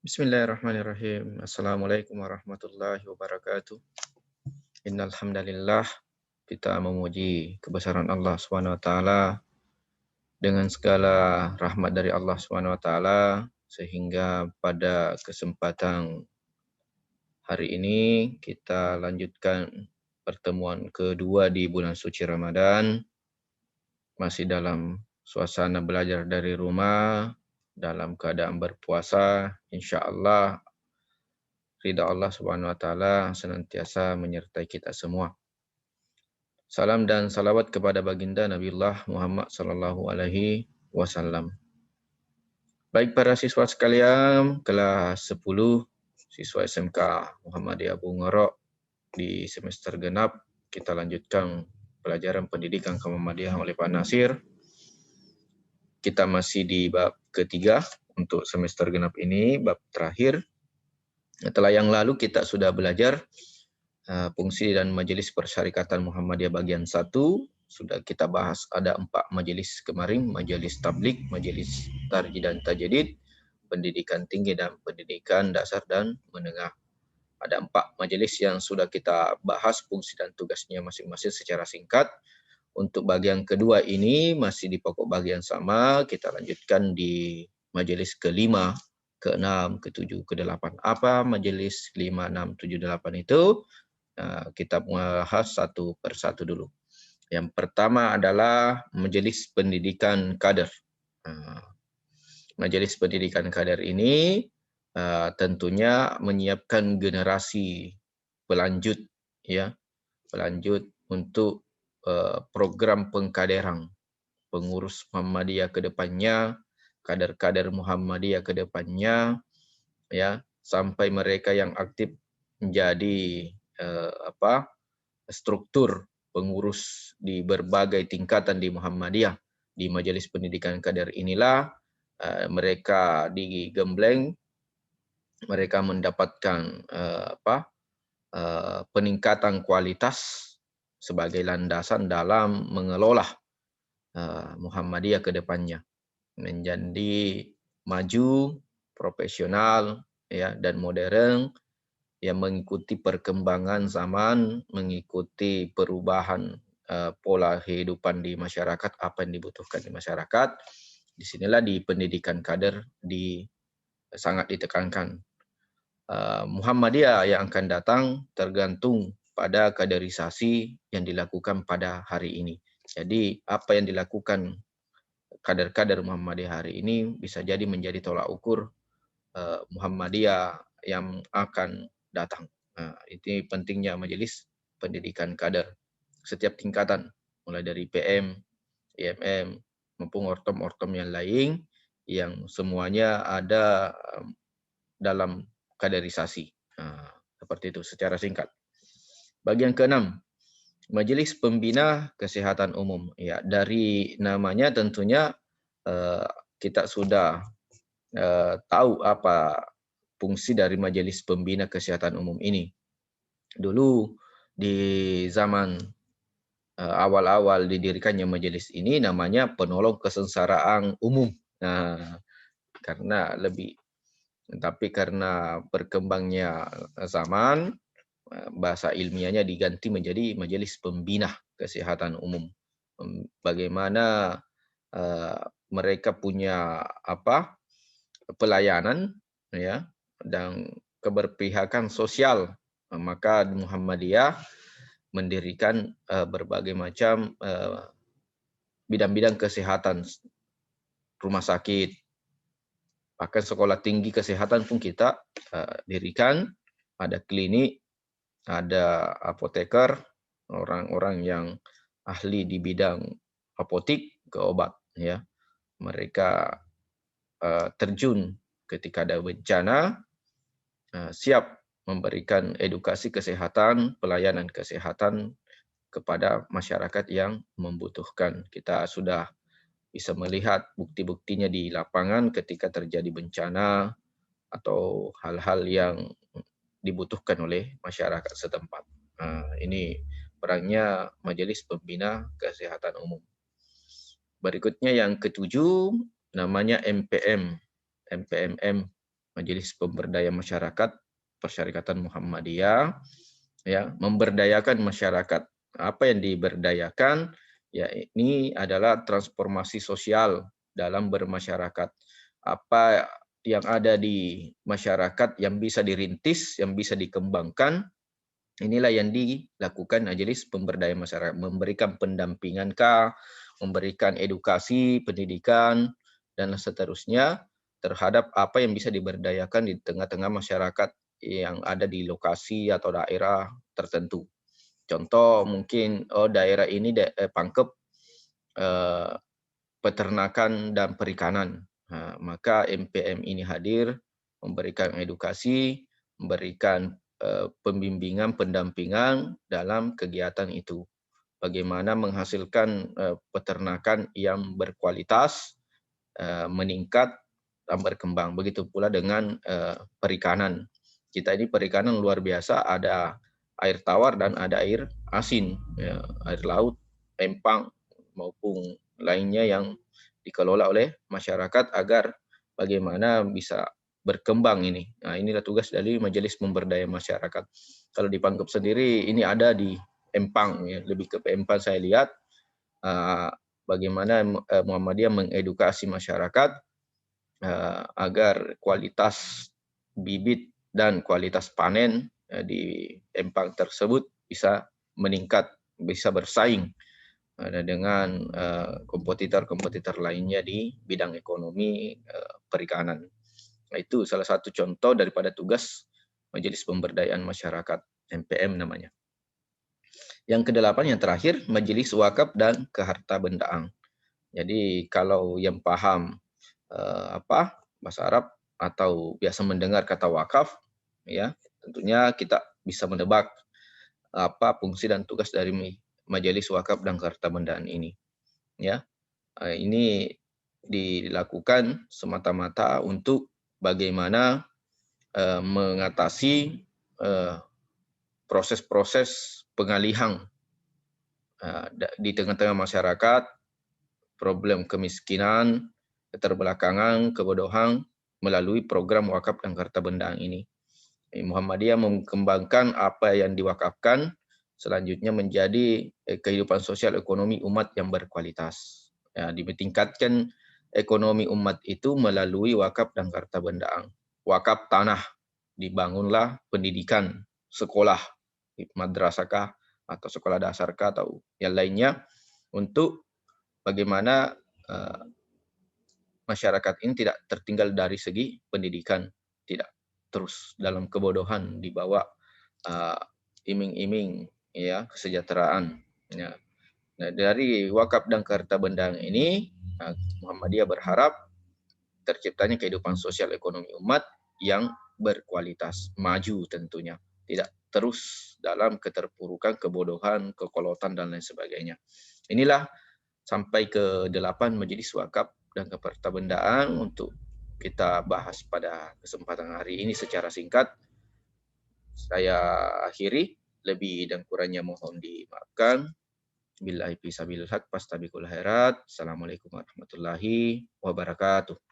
Bismillahirrahmanirrahim. Assalamualaikum warahmatullahi wabarakatuh. Innal hamdalillah, kita memuji kebesaran Allah Subhanahu wa taala dengan segala rahmat dari Allah Subhanahu wa taala sehingga pada kesempatan hari ini kita lanjutkan pertemuan kedua di bulan suci Ramadan, masih dalam suasana belajar dari rumah dalam keadaan berpuasa. Insyaallah ridha Allah Subhanahu wa taala senantiasa menyertai kita semua. Salam dan salawat kepada baginda Nabiullah Muhammad sallallahu alaihi wasallam. Baik para siswa sekalian, kelas 10 siswa SMK Muhammadiyah Bungerok di semester genap, kita lanjutkan pelajaran pendidikan kemuhammadiyah oleh Pak Nasir. Kita masih di bab ketiga untuk semester genap ini, bab terakhir. Setelah yang lalu kita sudah belajar fungsi dan majelis persyarikatan Muhammadiyah bagian 1. Sudah kita bahas ada 4 majelis kemarin, majelis tablik, majelis tarjih dan tajdid, pendidikan tinggi dan pendidikan dasar dan menengah. Ada 4 majelis yang sudah kita bahas fungsi dan tugasnya masing-masing secara singkat. Untuk bagian kedua ini masih di pokok bagian sama, kita lanjutkan di majelis ke-5, ke-6, ke-7, ke-8. Apa majelis 5, 6, 7, 8 itu? Kita bahas satu persatu dulu. Yang pertama adalah Majelis Pendidikan Kader. Majelis Pendidikan Kader ini tentunya menyiapkan generasi pelanjut, ya, pelanjut untuk program pengkaderan, pengurus Muhammadiyah ke depannya, kader-kader Muhammadiyah ke depannya, ya, sampai mereka yang aktif menjadi struktur pengurus di berbagai tingkatan di Muhammadiyah. Di Majelis Pendidikan Kader inilah mereka digembleng, mereka mendapatkan peningkatan kualitas sebagai landasan dalam mengelola Muhammadiyah ke depannya menjadi maju, profesional, ya, dan modern, yang mengikuti perkembangan zaman, mengikuti perubahan pola kehidupan di masyarakat, apa yang dibutuhkan di masyarakat. Disinilah di pendidikan kader sangat ditekankan. Muhammadiyah yang akan datang tergantung pada kaderisasi yang dilakukan pada hari ini. Jadi apa yang dilakukan kader-kader Muhammadiyah hari ini bisa jadi menjadi tolak ukur Muhammadiyah yang akan datang. Ini pentingnya majelis pendidikan kader setiap tingkatan, mulai dari PM, IMM, maupun ortom-ortom yang lain, yang semuanya ada dalam kaderisasi. Seperti itu secara singkat. Bagian ke-6, Majelis Pembina Kesehatan Umum. Ya, dari namanya tentunya kita sudah tahu apa fungsi dari Majelis Pembina Kesehatan Umum ini. Dulu di zaman awal-awal didirikannya majelis ini namanya Penolong Kesengsaraan Umum. Nah, tapi karena berkembangnya zaman, bahasa ilmiahnya diganti menjadi Majelis Pembina Kesehatan Umum. Bagaimana mereka punya pelayanan, ya, dan keberpihakan sosial, maka Muhammadiyah mendirikan berbagai macam bidang-bidang kesehatan, rumah sakit, bahkan sekolah tinggi kesehatan pun kita dirikan, ada klinik, ada apoteker, orang-orang yang ahli di bidang apotik ke obat, ya. Mereka terjun ketika ada bencana, siap memberikan edukasi kesehatan, pelayanan kesehatan kepada masyarakat yang membutuhkan. Kita sudah bisa melihat bukti-buktinya di lapangan ketika terjadi bencana atau hal-hal yang dibutuhkan oleh masyarakat setempat. Ini perannya Majelis Pembina Kesehatan Umum. Berikutnya yang ke-7 namanya MPM, MPMM, Majelis Pemberdayaan Masyarakat Persyarikatan Muhammadiyah, ya, memberdayakan masyarakat. Apa yang diberdayakan? Ya, ini adalah transformasi sosial dalam bermasyarakat. Apa yang ada di masyarakat yang bisa dirintis, yang bisa dikembangkan, inilah yang dilakukan Majelis Pemberdayaan Masyarakat, memberikan pendampingan memberikan edukasi, pendidikan, dan seterusnya terhadap apa yang bisa diberdayakan di tengah-tengah masyarakat yang ada di lokasi atau daerah tertentu. Contoh mungkin daerah ini Pangkep eh, peternakan dan perikanan. Maka MPM ini hadir memberikan edukasi, memberikan pembimbingan, pendampingan dalam kegiatan itu. Bagaimana menghasilkan peternakan yang berkualitas, meningkat dan berkembang. Begitu pula dengan perikanan. Kita ini perikanan luar biasa, ada air tawar dan ada air asin, ya, air laut, empang maupun lainnya yang dikelola oleh masyarakat agar bagaimana bisa berkembang ini. Nah, inilah tugas dari Majelis Pemberdayaan Masyarakat. Kalau di Pangkep sendiri ini ada di Empang, ya, lebih ke Empang saya lihat bagaimana Muhammadiyah mengedukasi masyarakat agar kualitas bibit dan kualitas panen di empang tersebut bisa meningkat, bisa bersaing dengan kompetitor-kompetitor lainnya di bidang ekonomi perikanan. Nah, itu salah satu contoh daripada tugas Majelis Pemberdayaan Masyarakat, MPM namanya. Yang kedelapan, yang terakhir, Majelis Wakaf dan Kehartabendaan. Jadi kalau yang paham bahasa Arab atau biasa mendengar kata wakaf, ya tentunya kita bisa menebak apa fungsi dan tugas dari Majelis Wakaf dan Kehartabendaan ini. Ya, ini dilakukan semata-mata untuk bagaimana mengatasi proses-proses pengalihan di tengah-tengah masyarakat, problem kemiskinan, keterbelakangan, kebodohan melalui program wakaf dan kehartabendaan ini. Muhammadiyah mengembangkan apa yang diwakafkan selanjutnya menjadi kehidupan sosial ekonomi umat yang berkualitas. Ya, ditingkatkan ekonomi umat itu melalui wakaf dan kehartabendaan. Wakaf tanah, dibangunlah pendidikan, sekolah, madrasahkah atau sekolah dasarkah atau yang lainnya untuk bagaimana masyarakat ini tidak tertinggal dari segi pendidikan, tidak terus dalam kebodohan dibawa iming-iming ya kesejahteraan. Ya. Nah, dari wakaf dan kehartabendaan ini Muhammadiyah berharap terciptanya kehidupan sosial ekonomi umat yang berkualitas, maju tentunya, tidak terus dalam keterpurukan, kebodohan, kekolotan dan lain sebagainya. Inilah sampai ke 8 Majelis Wakaf dan Kehartabendaan untuk kita bahas pada kesempatan hari ini secara singkat. Saya akhiri, lebih dan kurangnya mohon dimaafkan. Billahi fisabilil haq fastabiqul khairat. Assalamualaikum warahmatullahi wabarakatuh.